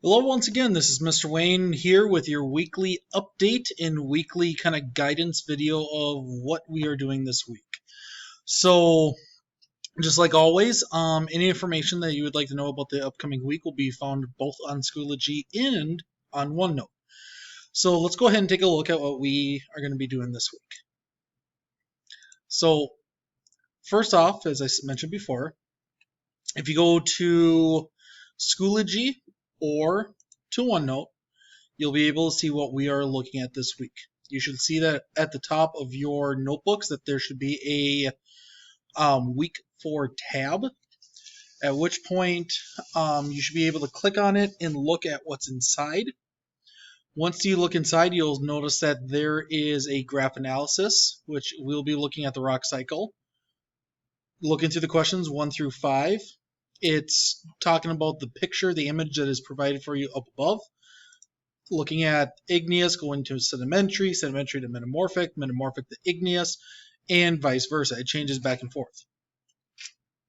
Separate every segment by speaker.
Speaker 1: Hello, once again, this is Mr. Wayne here with your weekly update and weekly kind of guidance video of what we are doing this week. So, just like always, any information that you would like to know about the upcoming week will be found both on Schoology and on OneNote. So, let's go ahead and take a look at what we are going to be doing this week. So, first off, as I mentioned before, if you go to Schoology or to OneNote, you'll be able to see what we are looking at this week. You should see that at the top of your notebooks that there should be a week 4 tab, at which point you should be able to click on it and look at what's inside. Once you look inside, you'll notice that there is a graph analysis, which we'll be looking at the rock cycle. Look into the questions 1 through 5. It's talking about the picture, the image that is provided for you up above. Looking at igneous, going to sedimentary, sedimentary to metamorphic, metamorphic to igneous, and vice versa. It changes back and forth.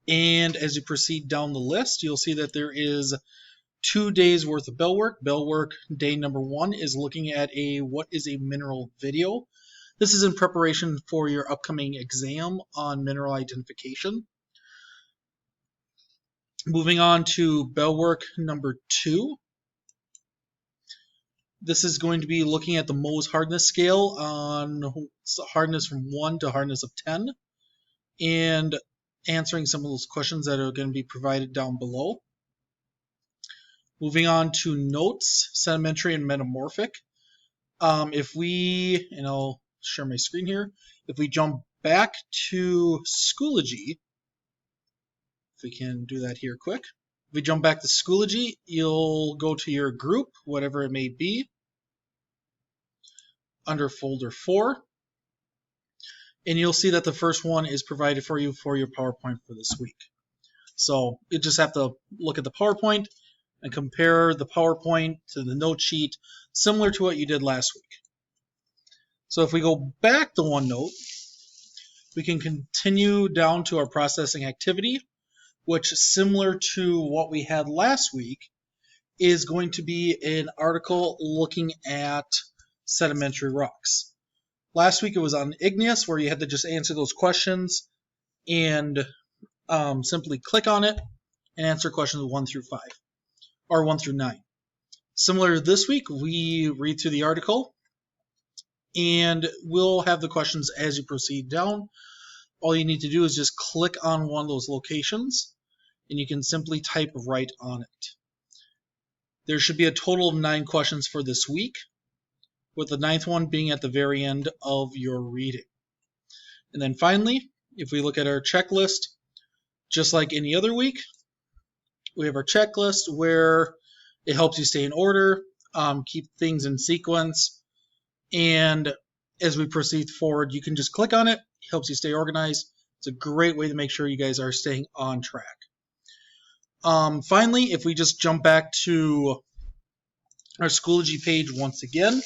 Speaker 1: And as you proceed down the list, you'll see that there is 2 days worth of bell work. Bell work day number 1 is looking at what is a mineral video. This is in preparation for your upcoming exam on mineral identification. Moving on to bell work number 2. This is going to be looking at the Mohs hardness scale on hardness from 1 to hardness of 10 and answering some of those questions that are going to be provided down below. Moving on to notes, sedimentary and metamorphic. And I'll share my screen here. If we jump back to Schoology, if we can do that here quick. If we jump back to Schoology, you'll go to your group, whatever it may be, under folder 4, and you'll see that the first one is provided for you for your PowerPoint for this week. So you just have to look at the PowerPoint and compare the PowerPoint to the note sheet, similar to what you did last week. So if we go back to OneNote, we can continue down to our processing activity, which, similar to what we had last week, is going to be an article looking at sedimentary rocks. Last week it was on igneous, where you had to just answer those questions and simply click on it and answer questions 1 through 5 or 1 through 9. Similar to this week, we read through the article and we'll have the questions as you proceed down. All you need to do is just click on one of those locations and you can simply type right on it. There should be a total of 9 questions for this week, with the 9th one being at the very end of your reading. And then finally, if we look at our checklist, just like any other week, we have our checklist where it helps you stay in order, keep things in sequence, and as we proceed forward, you can just click on it. It helps you stay organized. It's a great way to make sure you guys are staying on track. Finally, if we just jump back to our Schoology page once again,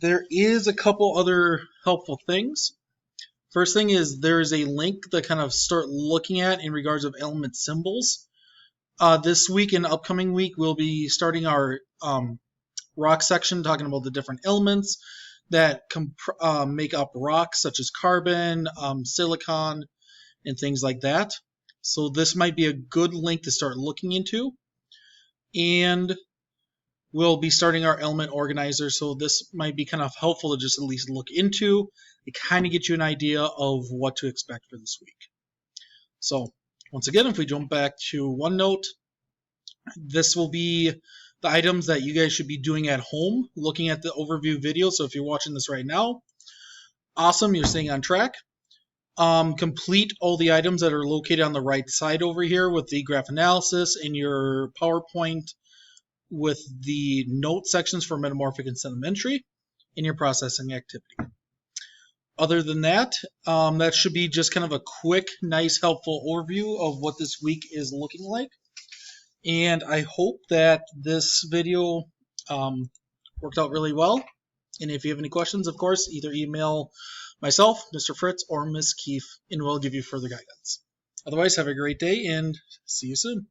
Speaker 1: there is a couple other helpful things. First thing is there's a link to kind of start looking at in regards of element symbols. This week and upcoming week, we'll be starting our rock section, talking about the different elements that make up rocks, such as carbon, silicon, and things like that. So this might be a good link to start looking into. And we'll be starting our element organizer, so this might be kind of helpful to just at least look into. It kind of gets you an idea of what to expect for this week. So once again, if we jump back to OneNote, this will be the items that you guys should be doing at home, looking at the overview video. So if you're watching this right now, awesome, you're staying on track. Complete all the items that are located on the right side over here with the graph analysis in your PowerPoint, with the note sections for metamorphic and sedimentary in your processing activity. Other than that, that should be just kind of a quick, nice, helpful overview of what this week is looking like. And I hope that this video worked out really well. And if you have any questions, of course, either email myself, Mr. Fritz, or Ms. Keefe, and we'll give you further guidance. Otherwise, have a great day and see you soon.